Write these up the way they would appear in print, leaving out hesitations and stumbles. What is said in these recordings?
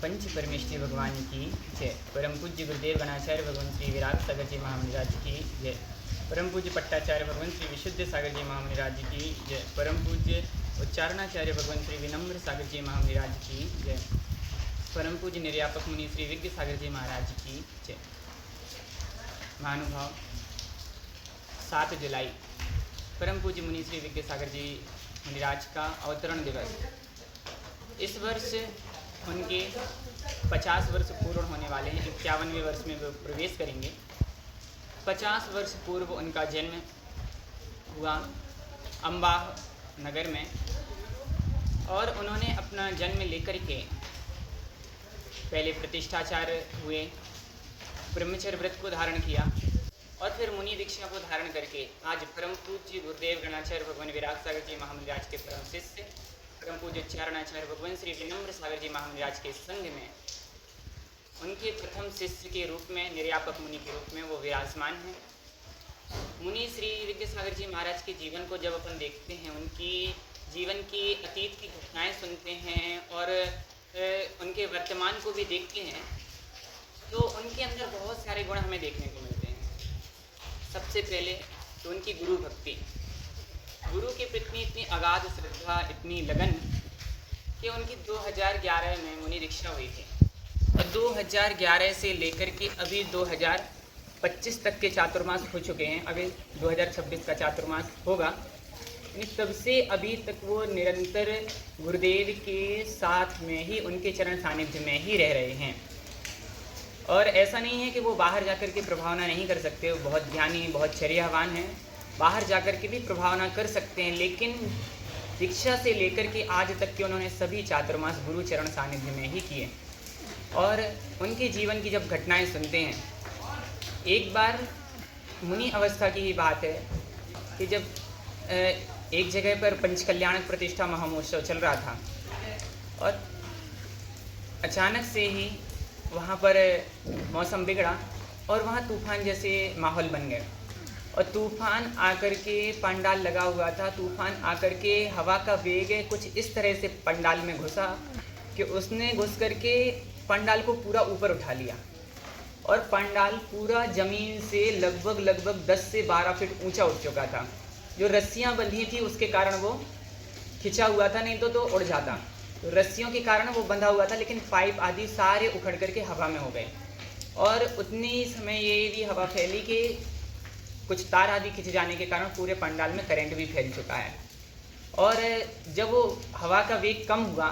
पंच परमेश्वरी भगवान की जय। परम पूज्य गुरुदेव गणाचार्य भगवान श्री विराट सागर जी महामुनिराज की जय। परम पूज्य पट्टाचार्य भगवान श्री विशुद्ध सागर जी महामुनिराज की जय। परम पूज्य उच्चारणाचार्य भगवान श्री विनम्र सागर जी महामुनिराज की जय। परम पूज्य निर्यापक मुनि श्री विज्ञ सागर जी महाराज की जय। महानुभाव, 7 जुलाई परम पूज्य मुनि श्री विज्ञ सागर जी मुनिराज का अवतरण दिवस। इस वर्ष उनके 50 वर्ष पूर्ण होने वाले हैं। 51वें वर्ष में वो प्रवेश करेंगे। 50 वर्ष पूर्व उनका जन्म हुआ अम्बाह नगर में, और उन्होंने अपना जन्म लेकर के पहले प्रतिष्ठाचार्य हुए, ब्रह्मचर्य व्रत को धारण किया और फिर मुनि दीक्षा को धारण करके आज परम पूज्य गुरुदेव गणाचार्य भगवान विराट सागर जी महामुनिराज के परम शिष्य परम पूज्य उच्चारणाचार्य भगवान श्री विनम्र सागर जी महामुनिराज के संग में उनके प्रथम शिष्य के रूप में, निर्यापक मुनि के रूप में वो विराजमान हैं। मुनि श्री विज्ञ सागर जी महाराज के जीवन को जब अपन देखते हैं, उनकी जीवन की अतीत की घटनाएं सुनते हैं और उनके वर्तमान को भी देखते हैं, तो उनके अंदर बहुत सारे गुण हमें देखने को मिलते हैं। सबसे पहले तो उनकी गुरु भक्ति, गुरु के प्रति इतनी अगाध श्रद्धा, इतनी लगन कि उनकी 2011 में मुनि दीक्षा हुई थी और 2011 से लेकर के अभी 2025 तक के चातुर्मास हो चुके हैं। अभी 2026 का चातुर्मास होगा। तब से अभी तक वो निरंतर गुरुदेव के साथ में ही, उनके चरण सानिध्य में ही रह रहे हैं। और ऐसा नहीं है कि वो बाहर जाकर के प्रभावना नहीं कर सकते। वो बहुत ज्ञानी, बहुत चर्यावान हैं, बाहर जाकर के भी प्रभावना कर सकते हैं, लेकिन दीक्षा से लेकर के आज तक के उन्होंने सभी चातुर्मास गुरु चरण सानिध्य में ही किए। और उनके जीवन की जब घटनाएं सुनते हैं, एक बार मुनि अवस्था की ही बात है कि जब एक जगह पर पंचकल्याणक प्रतिष्ठा महामहोत्सव चल रहा था और अचानक से ही वहाँ पर मौसम बिगड़ा और वहाँ तूफान जैसे माहौल बन गया। और तूफान आकर के पंडाल लगा हुआ था, तूफान आकर के हवा का वेग कुछ इस तरह से पंडाल में घुसा कि उसने घुस करके पंडाल को पूरा ऊपर उठा लिया और पंडाल पूरा ज़मीन से लगभग 10 से 12 फीट ऊंचा उठ चुका था। जो रस्सियाँ बंधी थी उसके कारण वो खिंचा हुआ था, नहीं तो उड़ जाता। तो रस्सियों के कारण वो बंधा हुआ था, लेकिन पाइप आदि सारे उखड़ करके हवा में हो गए। और उतनी समय ये भी हवा फैली कि कुछ तार आदि खिंच जाने के कारण पूरे पंडाल में करंट भी फैल चुका है। और जब वो हवा का वेग कम हुआ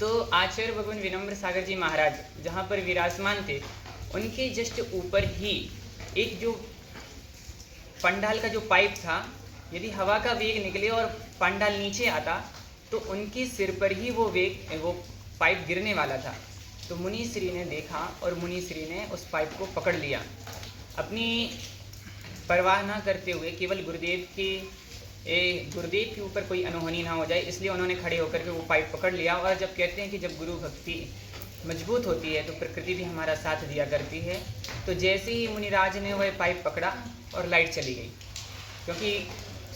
तो आचार्य भगवान विनम्र सागर जी महाराज जहाँ पर विराजमान थे, उनके जस्ट ऊपर ही एक जो पंडाल का जो पाइप था, यदि हवा का वेग निकले और पंडाल नीचे आता तो उनके सिर पर ही वो पाइप गिरने वाला था। तो मुनि श्री ने देखा और मुनि श्री ने उस पाइप को पकड़ लिया, अपनी परवाह ना करते हुए, केवल गुरुदेव के ऊपर कोई अनहोनी ना हो जाए, इसलिए उन्होंने खड़े होकर के वो पाइप पकड़ लिया। और जब कहते हैं कि जब गुरु भक्ति मजबूत होती है तो प्रकृति भी हमारा साथ दिया करती है। तो जैसे ही मुनिराज ने वह पाइप पकड़ा और लाइट चली गई, क्योंकि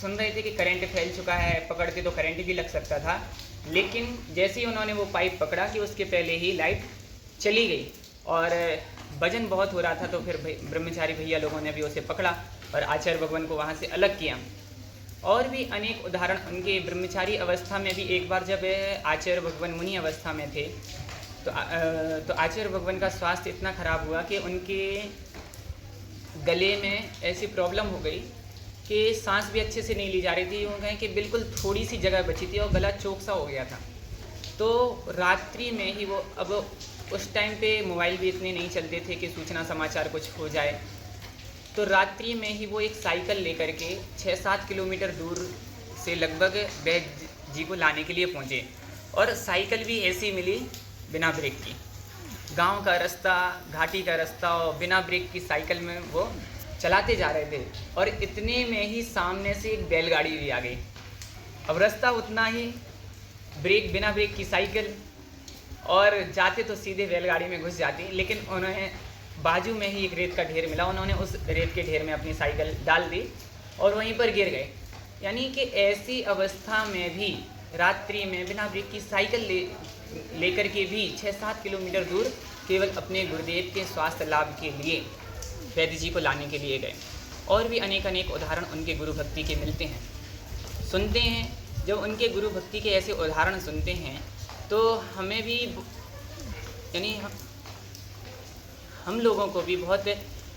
सुन रहे थे कि करंट फैल चुका है, पकड़ते तो करंट भी लग सकता था, लेकिन जैसे ही उन्होंने वो पाइप पकड़ा कि उसके पहले ही लाइट चली गई। और वजन बहुत हो रहा था, तो फिर ब्रह्मचारी भैया लोगों ने भी उसे पकड़ा और आचार्य भगवान को वहाँ से अलग किया। और भी अनेक उदाहरण उनके ब्रह्मचारी अवस्था में भी। एक बार जब आचार्य भगवान मुनि अवस्था में थे तो आचार्य भगवान का स्वास्थ्य इतना खराब हुआ कि उनके गले में ऐसी प्रॉब्लम हो गई कि सांस भी अच्छे से नहीं ली जा रही थी। यूँ कहें कि बिल्कुल थोड़ी सी जगह बची थी और गला चौक सा हो गया था। तो रात्रि में ही वो, अब उस टाइम पे मोबाइल भी इतने नहीं चलते थे कि सूचना समाचार कुछ हो जाए, तो रात्रि में ही वो एक साइकिल लेकर के 6-7 किलोमीटर दूर से लगभग वैद्य जी को लाने के लिए पहुँचे। और साइकिल भी ऐसी मिली बिना ब्रेक की, गांव का रास्ता, घाटी का रास्ता, और बिना ब्रेक की साइकिल में वो चलाते जा रहे थे। और इतने में ही सामने से एक बैलगाड़ी भी आ गई। अब रास्ता उतना ही, ब्रेक, बिना ब्रेक की साइकिल, और जाते तो सीधे बैलगाड़ी में घुस जाती, लेकिन उन्हें बाजू में ही एक रेत का ढेर मिला, उन्होंने उस रेत के ढेर में अपनी साइकिल डाल दी और वहीं पर गिर गए। यानी कि ऐसी अवस्था में भी रात्रि में बिना ब्रेक की साइकिल लेकर के भी 6-7 किलोमीटर दूर केवल अपने गुरुदेव के स्वास्थ्य लाभ के लिए वैद्य जी को लाने के लिए गए। और भी अनेक उदाहरण उनके गुरु भक्ति के मिलते हैं, सुनते हैं। जब उनके गुरु भक्ति के ऐसे उदाहरण सुनते हैं तो हमें भी यानी हम लोगों को भी बहुत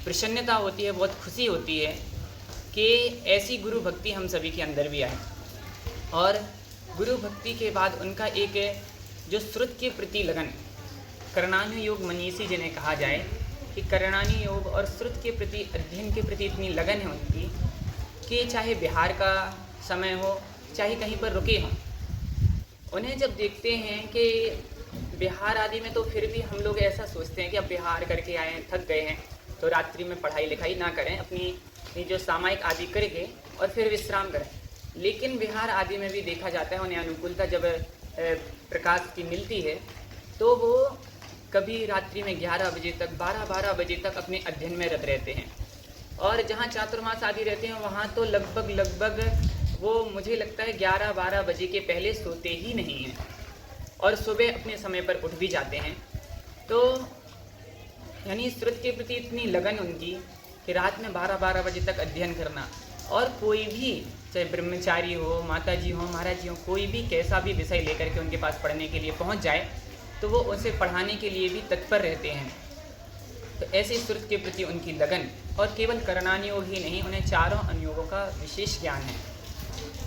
प्रसन्नता होती है, बहुत खुशी होती है कि ऐसी गुरु भक्ति हम सभी के अंदर भी आए। और गुरु भक्ति के बाद उनका एक जो श्रुत के प्रति लगन, करणानु योग मनीषी जिन्हें कहा जाए कि करणानु योग और श्रुत के प्रति, अध्ययन के प्रति इतनी लगन है उनकी कि चाहे बिहार का समय हो, चाहे कहीं पर रुके हों, उन्हें जब देखते हैं कि बिहार आदि में, तो फिर भी हम लोग ऐसा सोचते हैं कि अब बिहार करके आए हैं, थक गए हैं, तो रात्रि में पढ़ाई लिखाई ना करें, अपनी जो सामायिक आदि करके और फिर विश्राम करें। लेकिन बिहार आदि में भी देखा जाता है उन्हें अनुकूलता जब प्रकाश की मिलती है तो वो कभी रात्रि में 11 बजे तक, 12 बजे तक अपने अध्ययन में रत रहते हैं। और जहाँ चातुर्मास आदि रहते हैं वहाँ तो लगभग वो मुझे लगता है 11-12 बजे के पहले सोते ही नहीं हैं और सुबह अपने समय पर उठ भी जाते हैं। तो यानी श्रुत के प्रति इतनी लगन उनकी कि रात में 12-12 बजे तक अध्ययन करना। और कोई भी, चाहे ब्रह्मचारी हो, माता जी हो, महाराज जी हो, कोई भी कैसा भी विषय लेकर के उनके पास पढ़ने के लिए पहुंच जाए तो वो उसे पढ़ाने के लिए भी तत्पर रहते हैं। तो ऐसे श्रुत के प्रति उनकी लगन, और केवल करणानुयोग ही नहीं, उन्हें चारों अनुयोगों का विशेष ज्ञान है।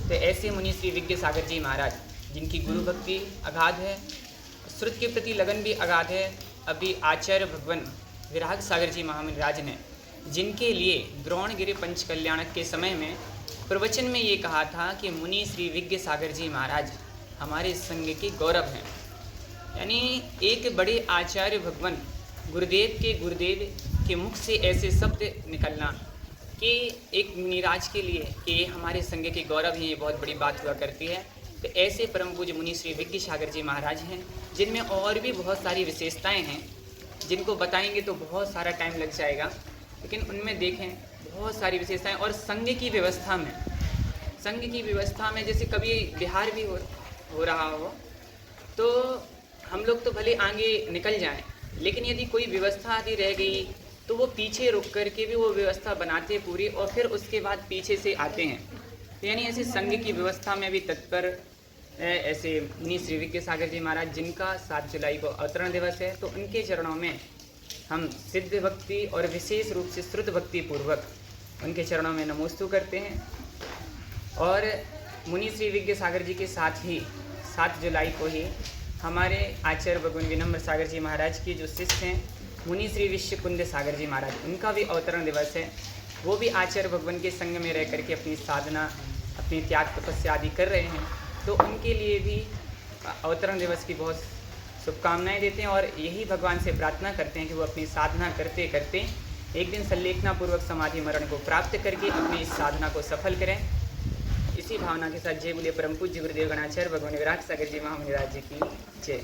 तो ऐसे मुनि श्री विज्ञ सागर जी महाराज, जिनकी गुरु भक्ति अगाध है, श्रुत के प्रति लगन भी अगाध है। अभी आचार्य भगवान विराग सागर जी महाराज ने, जिनके लिए द्रोणगिरि पंचकल्याणक के समय में प्रवचन में ये कहा था कि मुनि श्री विज्ञ सागर जी महाराज हमारे संघ के गौरव हैं। यानी एक बड़े आचार्य भगवान गुरुदेव के मुख से ऐसे शब्द निकलना कि एक मुनिराज के लिए कि हमारे संघ के गौरव हैं, ये बहुत बड़ी बात हुआ करती है। तो ऐसे परम पूज्य मुनि श्री विज्ञ सागर जी महाराज हैं, जिनमें और भी बहुत सारी विशेषताएं हैं, जिनको बताएंगे तो बहुत सारा टाइम लग जाएगा। लेकिन उनमें देखें बहुत सारी विशेषताएं। और संघ की व्यवस्था में जैसे कभी बिहार भी हो रहा हो तो हम लोग तो भले आगे निकल जाएं, लेकिन यदि कोई व्यवस्था आदि रह गई तो वो पीछे रुक करके भी वो व्यवस्था बनाते पूरी, और फिर उसके बाद पीछे से आते हैं। तो यानी ऐसे संघ की व्यवस्था में भी तत्पर ऐसे मुनि श्री विज्ञ सागर जी महाराज, जिनका 7 जुलाई को अवतरण दिवस है, तो उनके चरणों में हम सिद्ध भक्ति और विशेष रूप से श्रुत भक्ति पूर्वक उनके चरणों में नमोस्तु करते हैं। और मुनि श्री विज्ञ सागर जी के साथ ही 7 जुलाई को ही हमारे आचार्य भगवान विनम्र सागर जी महाराज की जो शिष्य हैं मुनि श्री विश्वकुंद सागर जी महाराज, उनका भी अवतरण दिवस है। वो भी आचार्य भगवान के संग में रह करके अपनी साधना, अपनी त्याग तपस्या आदि कर रहे हैं। तो उनके लिए भी अवतरण दिवस की बहुत शुभकामनाएं देते हैं और यही भगवान से प्रार्थना करते हैं कि वो अपनी साधना करते करते एक दिन संलेखनापूर्वक समाधि मरण को प्राप्त करके अपनी इस साधना को सफल करें। इसी भावना के साथ जय बोलिए परम पूज्य गुरुदेव गणाचार्य भगवान विराग सागर जी महामुनिराज जी की जय।